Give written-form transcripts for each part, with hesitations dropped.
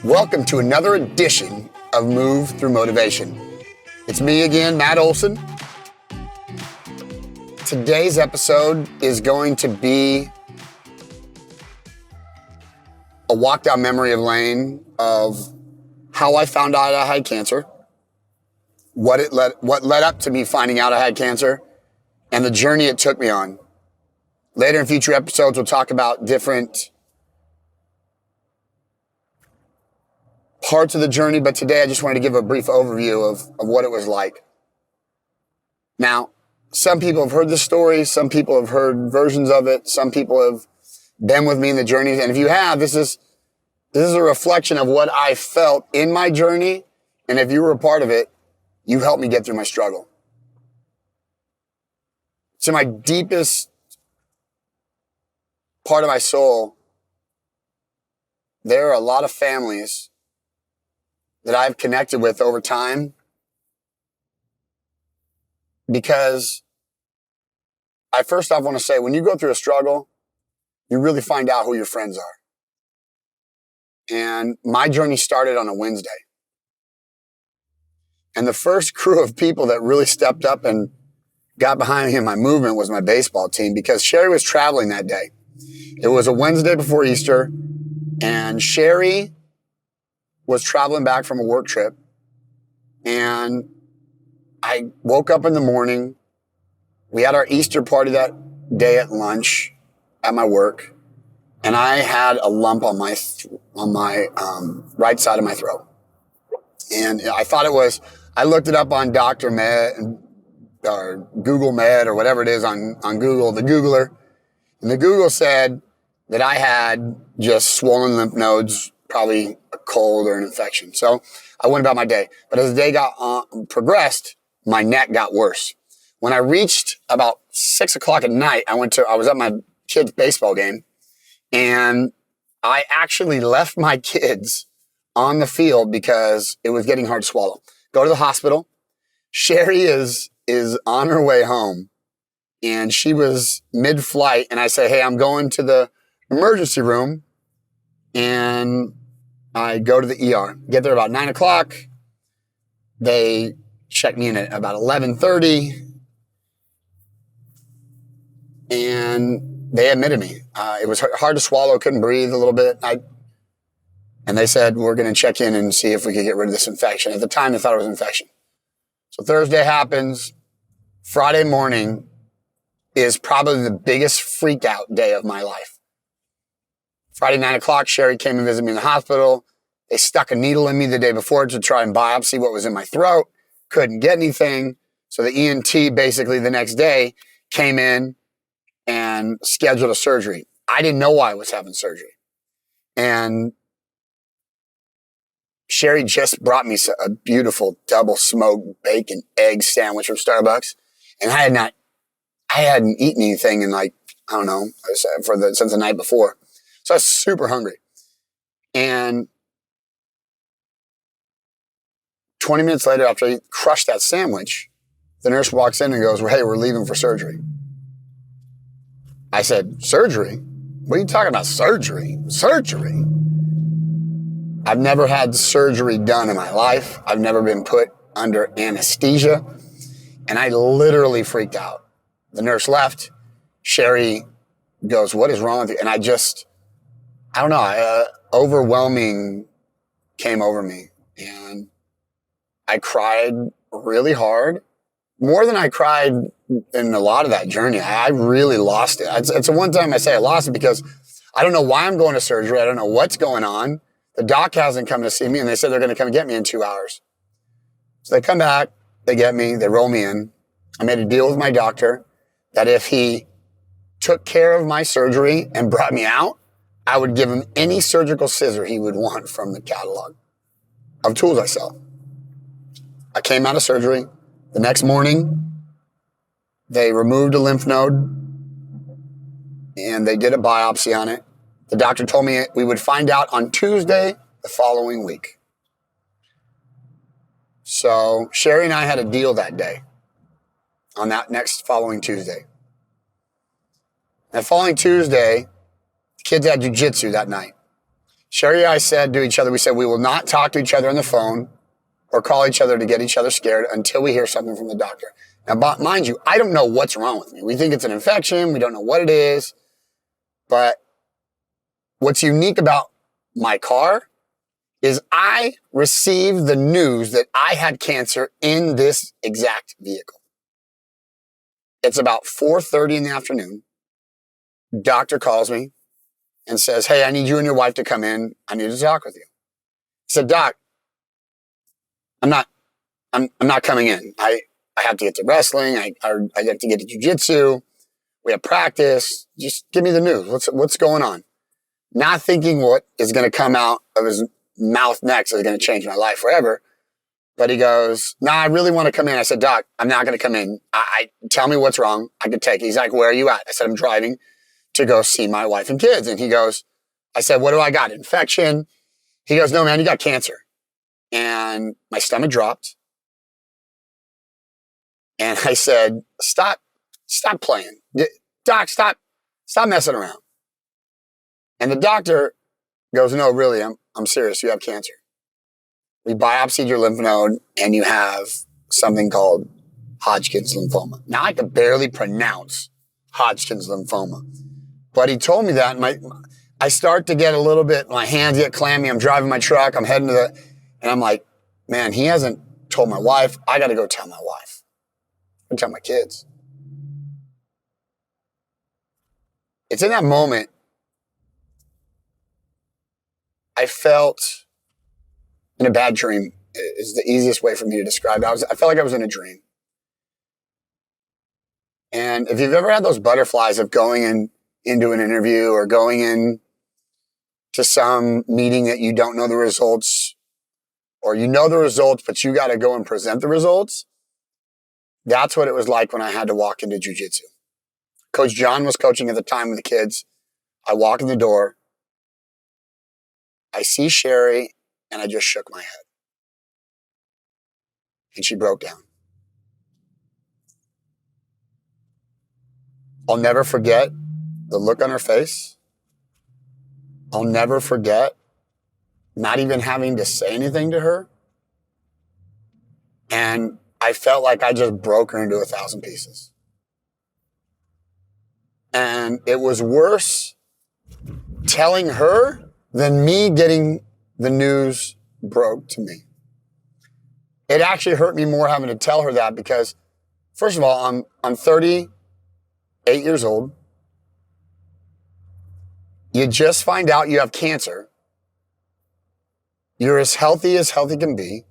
Welcome to another edition of Move Through Motivation. It's me again, Matt Olson. Today's episode is going to be a walk down memory lane of how I found out I had cancer, what led up to me finding out I had cancer, and the journey it took me on. Later in future episodes, we'll talk about different parts of the journey, but today I just wanted to give a brief overview of what it was like. Now, some people have heard this story, some people have heard versions of it, some people have been with me in the journey, and if you have, this is a reflection of what I felt in my journey, and if you were a part of it, you helped me get through my struggle. To my deepest part of my soul, there are a lot of families that I've connected with over time because I first off want to say, when you go through a struggle, you really find out who your friends are. And my journey started on a Wednesday. And the first crew of people that really stepped up and got behind me in my movement was my baseball team, because Sherry was traveling that day. It was a Wednesday before Easter, and Sherry was traveling back from a work trip. And I woke up in the morning. We had our Easter party that day at lunch at my work, and I had a lump on my right side of my throat. And I thought it was, I looked it up on Dr. Med or Google Med or whatever it is on Google, the Googler. And the Google said that I had just swollen lymph nodes, probably a cold or an infection. So I went about my day. But as the day progressed, my neck got worse. When I reached about 6 o'clock at night, I was at my kid's baseball game, and I actually left my kids on the field because it was getting hard to swallow. Go to the hospital. Sherry is on her way home, and she was mid-flight, and I said, hey, I'm going to the emergency room, and I go to the ER. Get there about 9 o'clock. They check me in at about 11:30, and they admitted me. It was hard to swallow, couldn't breathe a little bit. And they said, we're going to check in and see if we could get rid of this infection. At the time, they thought it was an infection. So Thursday happens. Friday morning is probably the biggest freak out day of my life. Friday, 9 o'clock, Sherry came and visited me in the hospital. They stuck a needle in me the day before to try and biopsy what was in my throat. Couldn't get anything. So the ENT basically the next day came in and scheduled a surgery. I didn't know why I was having surgery. And Sherry just brought me a beautiful double smoked bacon egg sandwich from Starbucks. And I hadn't eaten anything in since the night before. So I was super hungry. And 20 minutes later, after I crushed that sandwich, the nurse walks in and goes, well, hey, we're leaving for surgery. I said, surgery? What are you talking about, surgery? Surgery? I've never had surgery done in my life. I've never been put under anesthesia. And I literally freaked out. The nurse left. Sherry goes, what is wrong with you? And I don't know, overwhelming came over me. And I cried really hard, more than I cried in a lot of that journey. I really lost it. It's the one time I say I lost it because I don't know why I'm going to surgery. I don't know what's going on. The doc hasn't come to see me, and they said they're going to come get me in 2 hours. So they come back, they get me, they roll me in. I made a deal with my doctor that if he took care of my surgery and brought me out, I would give him any surgical scissor he would want from the catalog of tools I sell. I came out of surgery. The next morning, they removed a lymph node and they did a biopsy on it. The doctor told me we would find out on Tuesday the following week. So Sherry and I had a deal that day on that next following Tuesday. That following Tuesday, the kids had jiu-jitsu that night. Sherry and I said to each other, we said, we will not talk to each other on the phone or call each other to get each other scared until we hear something from the doctor. Now, mind you, I don't know what's wrong with me. We think it's an infection. We don't know what it is. But what's unique about my car is I received the news that I had cancer in this exact vehicle. It's about 4:30 in the afternoon. Doctor calls me and says, hey, I need you and your wife to come in. I need to talk with you. I said, Doc, I'm not coming in. I have to get to wrestling. I have to get to jiu-jitsu. We have practice. Just give me the news. What's going on? Not thinking what is going to come out of his mouth next is going to change my life forever. But he goes, no, I really want to come in. I said, Doc, I'm not going to come in. Tell me what's wrong. I can take it. He's like, where are you at? I said, I'm driving to go see my wife and kids. And he goes, I said, what do I got? Infection? He goes, no, man, you got cancer. And my stomach dropped. And I said, stop playing. Doc, stop messing around. And the doctor goes, no, really, I'm serious. You have cancer. We biopsied your lymph node and you have something called Hodgkin's lymphoma. Now I can barely pronounce Hodgkin's lymphoma. But he told me that and I start to get a little bit, my hands get clammy. I'm driving my truck. I'm heading and I'm like, man, he hasn't told my wife. I got to go tell my wife. And tell my kids. It's in that moment I felt in a bad dream is the easiest way for me to describe it. I felt like I was in a dream. And if you've ever had those butterflies of going into an interview or going in to some meeting that you don't know the results, or you know the results, but you got to go and present the results. That's what it was like when I had to walk into jiu-jitsu. Coach John was coaching at the time with the kids. I walk in the door. I see Sherry, and I just shook my head. And she broke down. I'll never forget the look on her face. I'll never forget not even having to say anything to her. And I felt like I just broke her into 1,000 pieces. And it was worse telling her than me getting the news broke to me. It actually hurt me more having to tell her that because, first of all, I'm 38 years old. You just find out you have cancer. You're as healthy can be.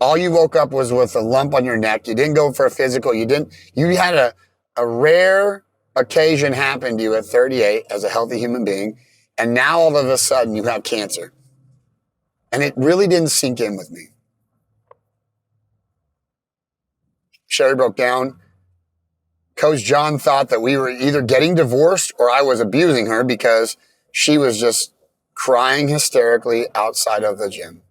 All you woke up was with a lump on your neck. You didn't go for a physical. You had a rare occasion happen to you at 38 as a healthy human being. And now all of a sudden you have cancer. And it really didn't sink in with me. Sherry broke down. Coach John thought that we were either getting divorced or I was abusing her because she was just crying hysterically outside of the gym.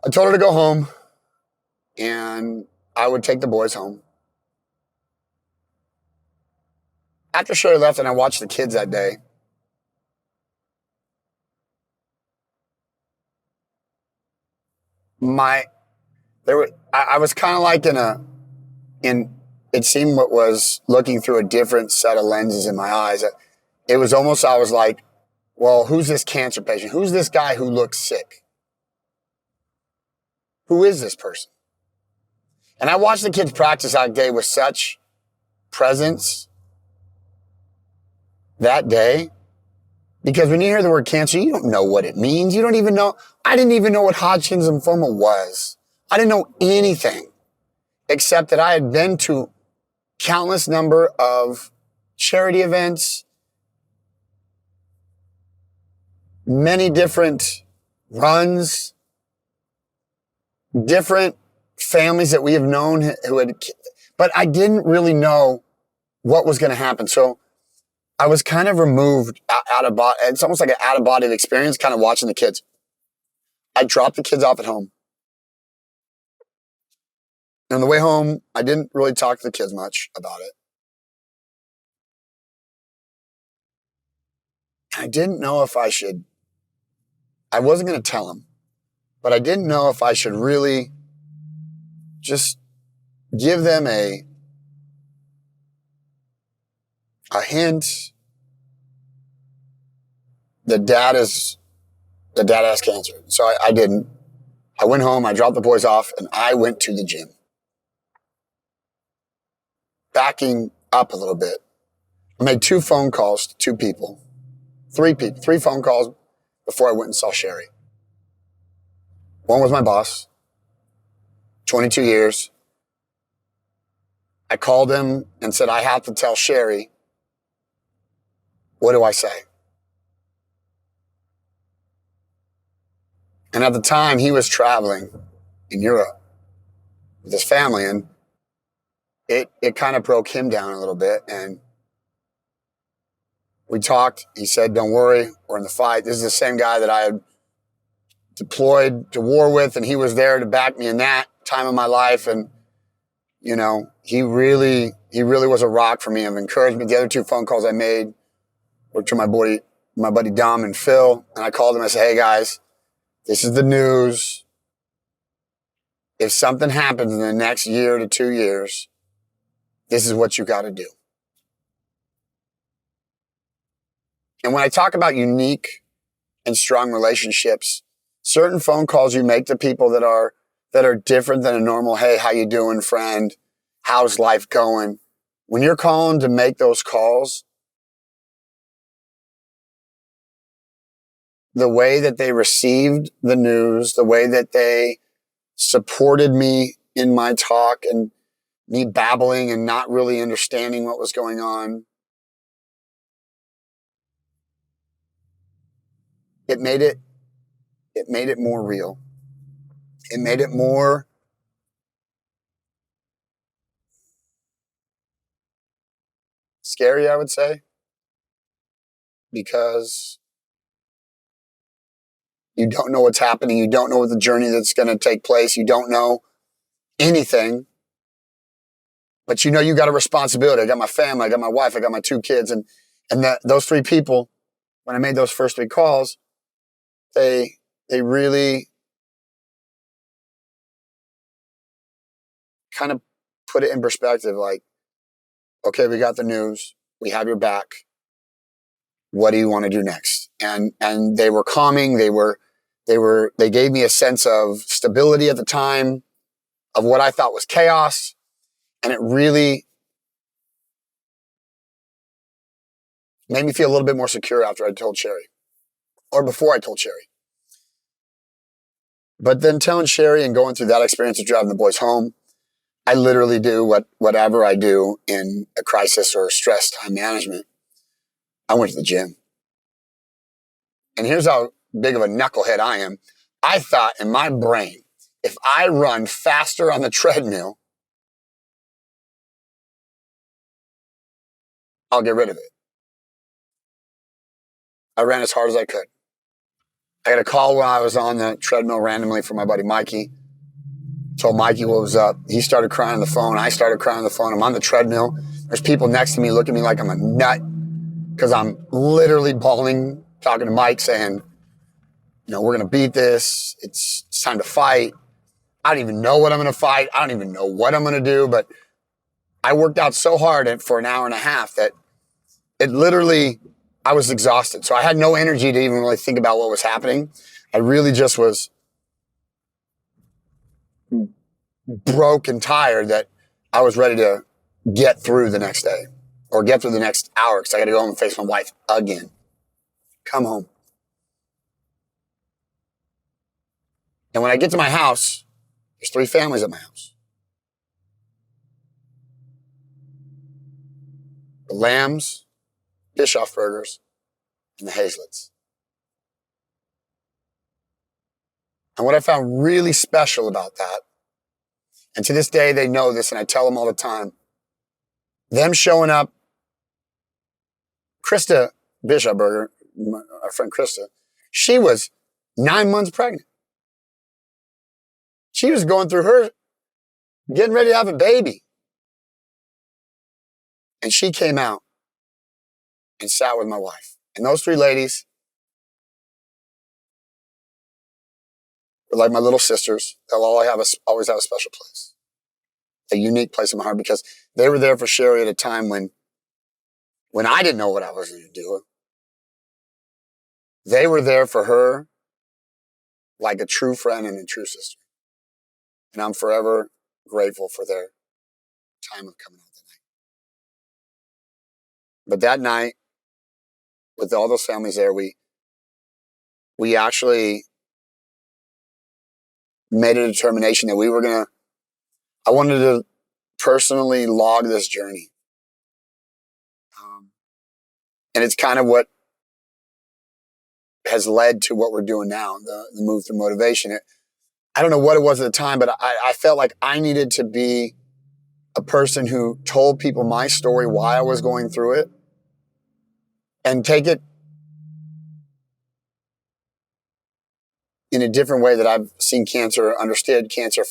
I told her to go home and I would take the boys home. After Sherry left and I watched the kids that day, I was kind of like it seemed what was looking through a different set of lenses in my eyes. It was almost, I was like, well, who's this cancer patient? Who's this guy who looks sick? Who is this person? And I watched the kids practice that day with such presence that day. Because when you hear the word cancer, you don't know what it means. You don't even know. I didn't even know what Hodgkin's lymphoma was. I didn't know anything except that I had been to countless number of charity events, many different runs, different families that we have known who had, but I didn't really know what was going to happen. So I was kind of removed out of body. It's almost like an out of body experience, kind of watching the kids. I dropped the kids off at home. And on the way home, I didn't really talk to the kids much about it. I didn't know if I wasn't going to tell him, but I didn't know if I should really just give them a hint that dad has cancer. So I didn't. I went home, I dropped the boys off, and I went to the gym. Backing up a little bit, I made 2 phone calls to 2 people. 3 phone calls before I went and saw Sherry. One was my boss, 22 years. I called him and said, I have to tell Sherry. What do I say? And at the time, he was traveling in Europe with his family, and it kind of broke him down a little bit. And we talked. He said, don't worry, we're in the fight. This is the same guy that I had deployed to war with, and he was there to back me in that time of my life. And, you know, he really was a rock for me and encouraged me. The other 2 phone calls I made were to my buddy Dom and Phil. And I called them. I said, hey, guys, this is the news. If something happens in the next year to 2 years, this is what you got to do. And when I talk about unique and strong relationships, certain phone calls you make to people that are different than a normal, hey, how you doing, friend? How's life going? When you're calling to make those calls, the way that they received the news, the way that they supported me in my talk and me babbling and not really understanding what was going on, it made it more real. It made it more scary, I would say, because you don't know what's happening. You don't know what the journey that's going to take place. You don't know anything, but you know you got a responsibility. I got my family. I got my wife. I got my 2 kids. And those 3 people, when I made those first 3 calls, they really kind of put it in perspective. Like, okay, we got the news. We have your back. What do you want to do next? And they were calming. They gave me a sense of stability at the time of what I thought was chaos. And it really made me feel a little bit more secure after I told Sherry, or before I told Sherry. But then telling Sherry and going through that experience of driving the boys home, I literally do whatever I do in a crisis or stress time management. I went to the gym. And here's how big of a knucklehead I am. I thought in my brain, if I run faster on the treadmill, I'll get rid of it. I ran as hard as I could. I got a call when I was on the treadmill randomly from my buddy Mikey. Told Mikey what was up. He started crying on the phone. I started crying on the phone. I'm on the treadmill. There's people next to me looking at me like I'm a nut because I'm literally bawling, talking to Mike saying, you know, we're going to beat this. It's time to fight. I don't even know what I'm going to fight. I don't even know what I'm going to do. But I worked out so hard for an hour and a half that it literally, I was exhausted. So I had no energy to even really think about what was happening. I really just was broke and tired that I was ready to get through the next day or get through the next hour because I got to go home and face my wife again. Come home. And when I get to my house, there's 3 families at my house. The Lambs, Bischoff Burgers, and the Hazlets. And what I found really special about that, and to this day they know this and I tell them all the time, them showing up, Krista Bischoff Burger, our friend Krista, she was 9 months pregnant. She was going through her, getting ready to have a baby. And she came out and sat with my wife And those three ladies were like my little sisters. They'll always have a special place, a unique place in my heart, because they were there for Sherry at a time when I didn't know what I was going to do. They were there for her like a true friend and a true sister. And I'm forever grateful for their time of coming out that night. But that night, with all those families there, we actually made a determination that I wanted to personally log this journey. And it's kind of what has led to what we're doing now, the move through motivation. I don't know what it was at the time, but I felt like I needed to be a person who told people my story, why I was going through it, and take it in a different way that I've seen cancer, understood cancer,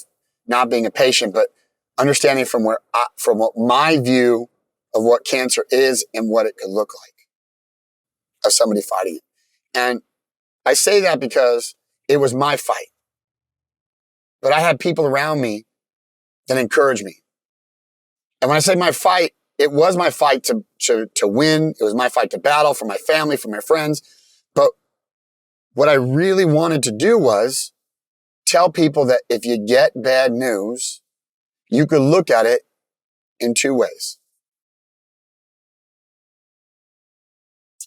not being a patient, but understanding from what my view of what cancer is and what it could look like of somebody fighting it. And I say that because it was my fight. But I had people around me that encouraged me. And when I say my fight, it was my fight to win. It was my fight to battle for my family, for my friends. But what I really wanted to do was tell people that if you get bad news, you could look at it in two ways.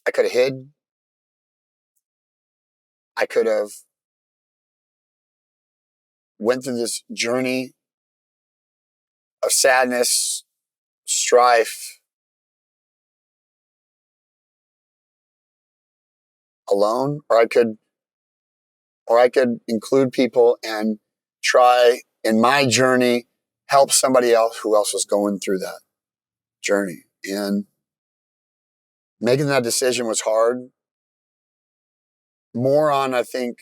I could have hid. I could have went through this journey of sadness, strife, alone, or I could include people and try in my journey help somebody else who else was going through that journey. And making that decision was hard. More on, I think,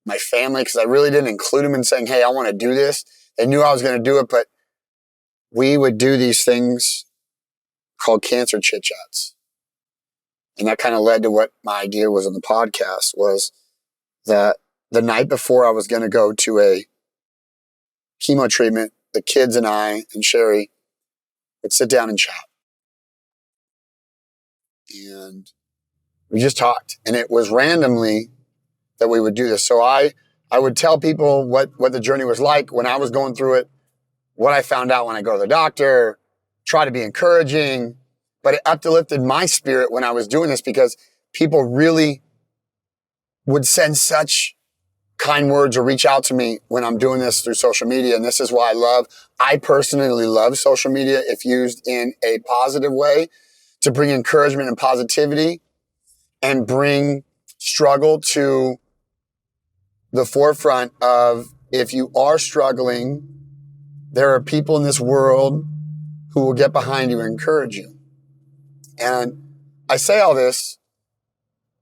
my family, because I really didn't include them in saying, hey, I want to do this. They knew I was going to do it, but we would do these things called cancer chit chats. And that kind of led to what my idea was on the podcast, was that the night before I was going to go to a chemo treatment, the kids and I and Sherry would sit down and chat. And we just talked. And it was randomly that we would do this. So I would tell people what the journey was like when I was going through it, what I found out when I go to the doctor, try to be encouraging. But it uplifted my spirit when I was doing this, because people really would send such kind words or reach out to me when I'm doing this through social media. And this is why I personally love social media if used in a positive way, to bring encouragement and positivity and bring struggle to the forefront of, if you are struggling, there are people in this world who will get behind you and encourage you. And I say all this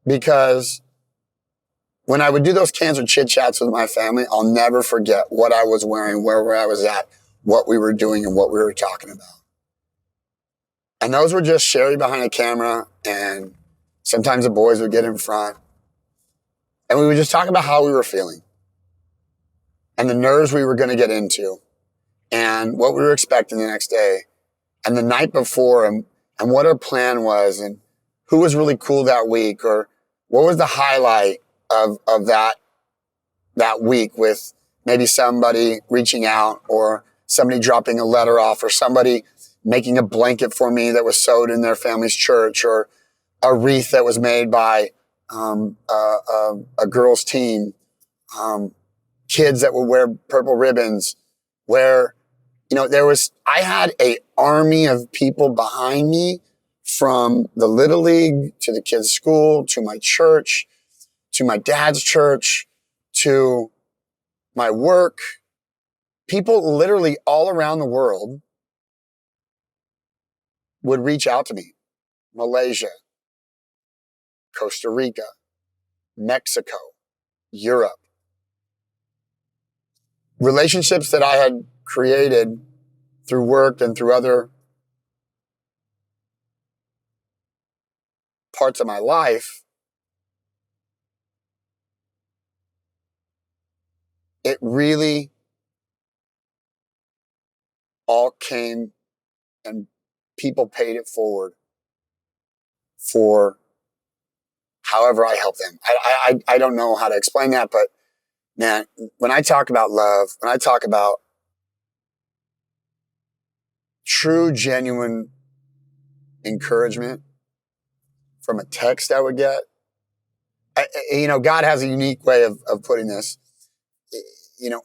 because when I would do those cancer chit chats with my family, I'll never forget what I was wearing, where I was at, what we were doing, and what we were talking about. And those were just Sherry behind a camera, and sometimes the boys would get in front. And we would just talk about how we were feeling and the nerves we were going to get into and what we were expecting the next day and the night before, and what our plan was, and who was really cool that week, or what was the highlight of that week, with maybe somebody reaching out, or somebody dropping a letter off, or somebody making a blanket for me that was sewed in their family's church, or a wreath that was made by a girls' team, kids that would wear purple ribbons, where, I had a army of people behind me, from the Little League to the kids' school, to my church, to my dad's church, to my work. People literally all around the world would reach out to me. Malaysia, Costa Rica, Mexico, Europe. Relationships that I had created through work and through other parts of my life, it really all came and people paid it forward for however I help them. I don't know how to explain that, but man, when I talk about love, when I talk about true, genuine encouragement from a text I would get, God has a unique way of putting this.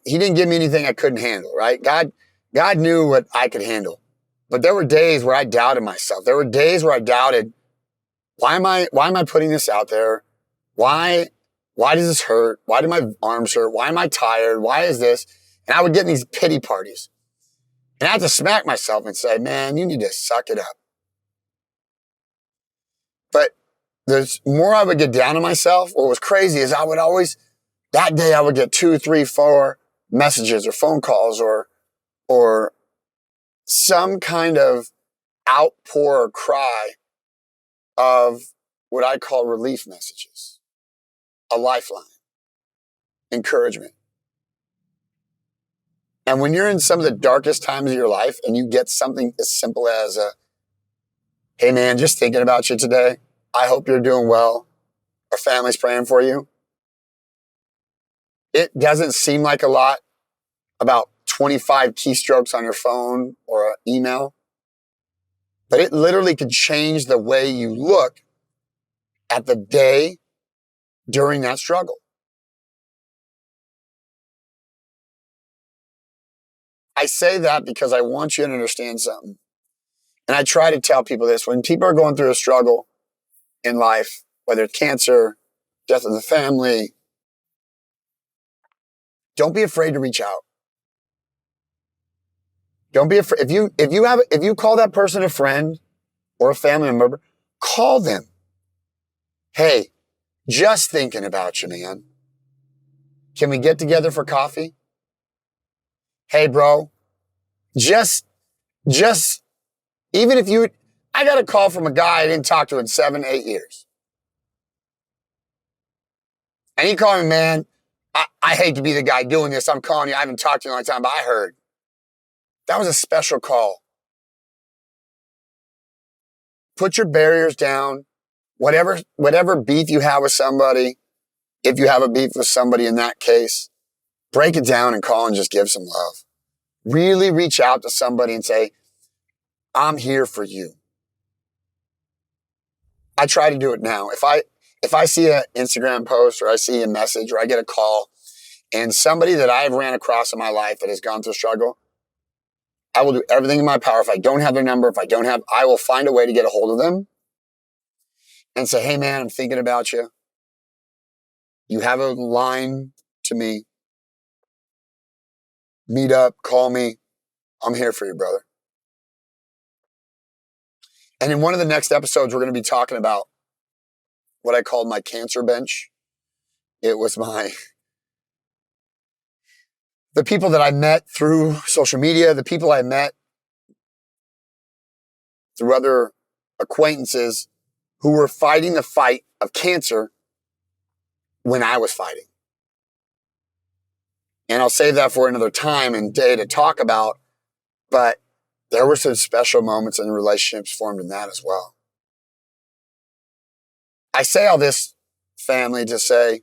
He didn't give me anything I couldn't handle, right? God knew what I could handle. But there were days where I doubted myself. There were days where I doubted, why am I putting this out there? Why does this hurt? Why do my arms hurt? Why am I tired? Why is this? And I would get in these pity parties. And I had to smack myself and say, man, you need to suck it up. But the more I would get down on myself, what was crazy is that day I would get 2, 3, 4 messages or phone calls or some kind of outpour or cry of what I call relief messages, a lifeline, encouragement. And when you're in some of the darkest times of your life and you get something as simple as hey man, just thinking about you today. I hope you're doing well. Our family's praying for you. It doesn't seem like a lot, about 25 keystrokes on your phone or an email, but it literally could change the way you look at the day during that struggle. I say that because I want you to understand something. And I try to tell people this. When people are going through a struggle in life, whether it's cancer, death of the family, don't be afraid to reach out. Don't be afraid. If you call that person a friend or a family member, call them. Hey, just thinking about you, man. Can we get together for coffee? Hey, bro, just, even if I got a call from a guy I didn't talk to in 7, 8 years. And he called me, man, I hate to be the guy doing this. I'm calling you. I haven't talked to you in a long time, but I heard. That was a special call. Put your barriers down. Whatever beef you have with somebody, if you have a beef with somebody in that case, break it down and call and just give some love. Really reach out to somebody and say, I'm here for you. I try to do it now. If I see an Instagram post or I see a message or I get a call and somebody that I've ran across in my life that has gone through a struggle, I will do everything in my power. If I don't have their number, I will find a way to get a hold of them and say, hey man, I'm thinking about you. You have a line to me. Meet up, call me. I'm here for you, brother. And in one of the next episodes, we're going to be talking about what I called my cancer bench. It was the people that I met through social media, the people I met through other acquaintances who were fighting the fight of cancer when I was fighting. And I'll save that for another time and day to talk about, but there were some special moments and relationships formed in that as well. I say all this, family, to say,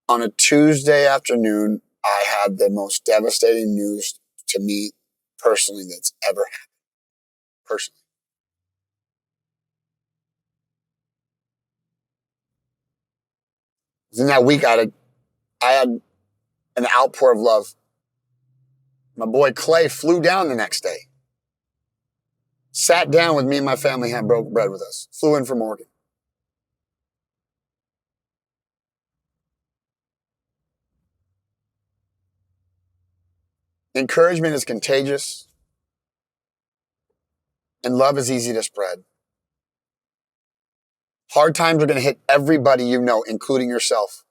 on a Tuesday afternoon, I had the most devastating news to me personally that's ever happened. Personally. In that week, I had an outpour of love. My boy Clay flew down the next day. Sat down with me and my family, had broke bread with us. Flew in from Oregon. Encouragement is contagious. And love is easy to spread. Hard times are going to hit everybody you know, including yourself.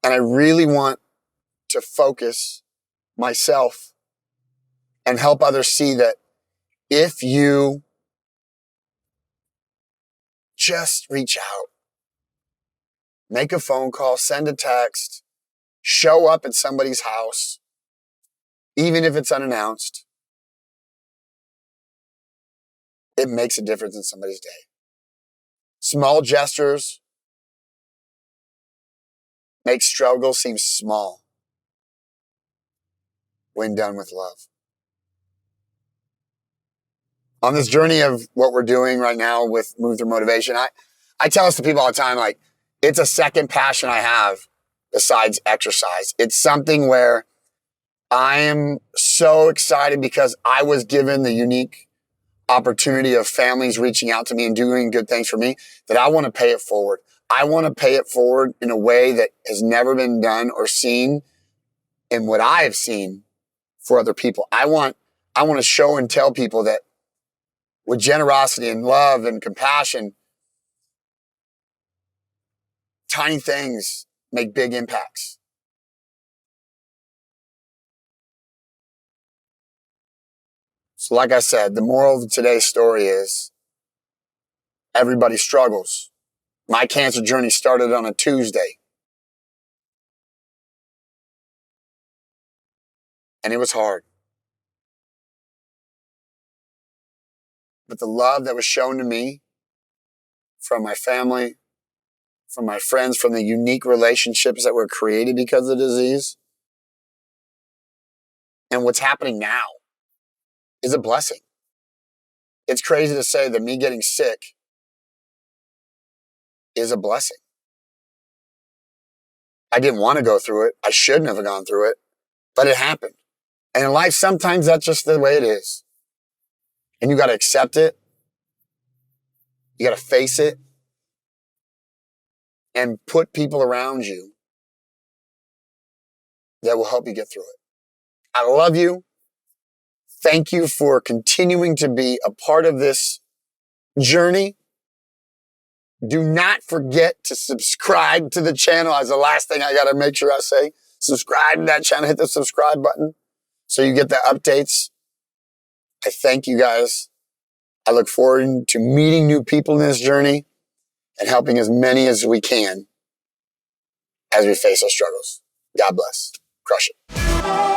And I really want to focus myself and help others see that if you just reach out, make a phone call, send a text, show up at somebody's house, even if it's unannounced, it makes a difference in somebody's day. Small gestures make struggle seem small when done with love. On this journey of what we're doing right now with Move Through Motivation, I tell this to people all the time, like, it's a second passion I have besides exercise. It's something where I am so excited because I was given the unique opportunity of families reaching out to me and doing good things for me that I want to pay it forward. I want to pay it forward in a way that has never been done or seen in what I have seen for other people. I want to show and tell people that with generosity and love and compassion, tiny things make big impacts. So like I said, the moral of today's story is everybody struggles. My cancer journey started on a Tuesday. And it was hard. But the love that was shown to me from my family, from my friends, from the unique relationships that were created because of the disease, and what's happening now is a blessing. It's crazy to say that me getting sick is a blessing. I didn't want to go through it. I shouldn't have gone through it, but it happened. And in life, sometimes that's just the way it is. And you got to accept it. You got to face it and put people around you that will help you get through it. I love you. Thank you for continuing to be a part of this journey. Do not forget to subscribe to the channel. As the last thing I got to make sure I say, subscribe to that channel. Hit the subscribe button so you get the updates. I thank you guys. I look forward to meeting new people in this journey and helping as many as we can as we face our struggles. God bless. Crush it.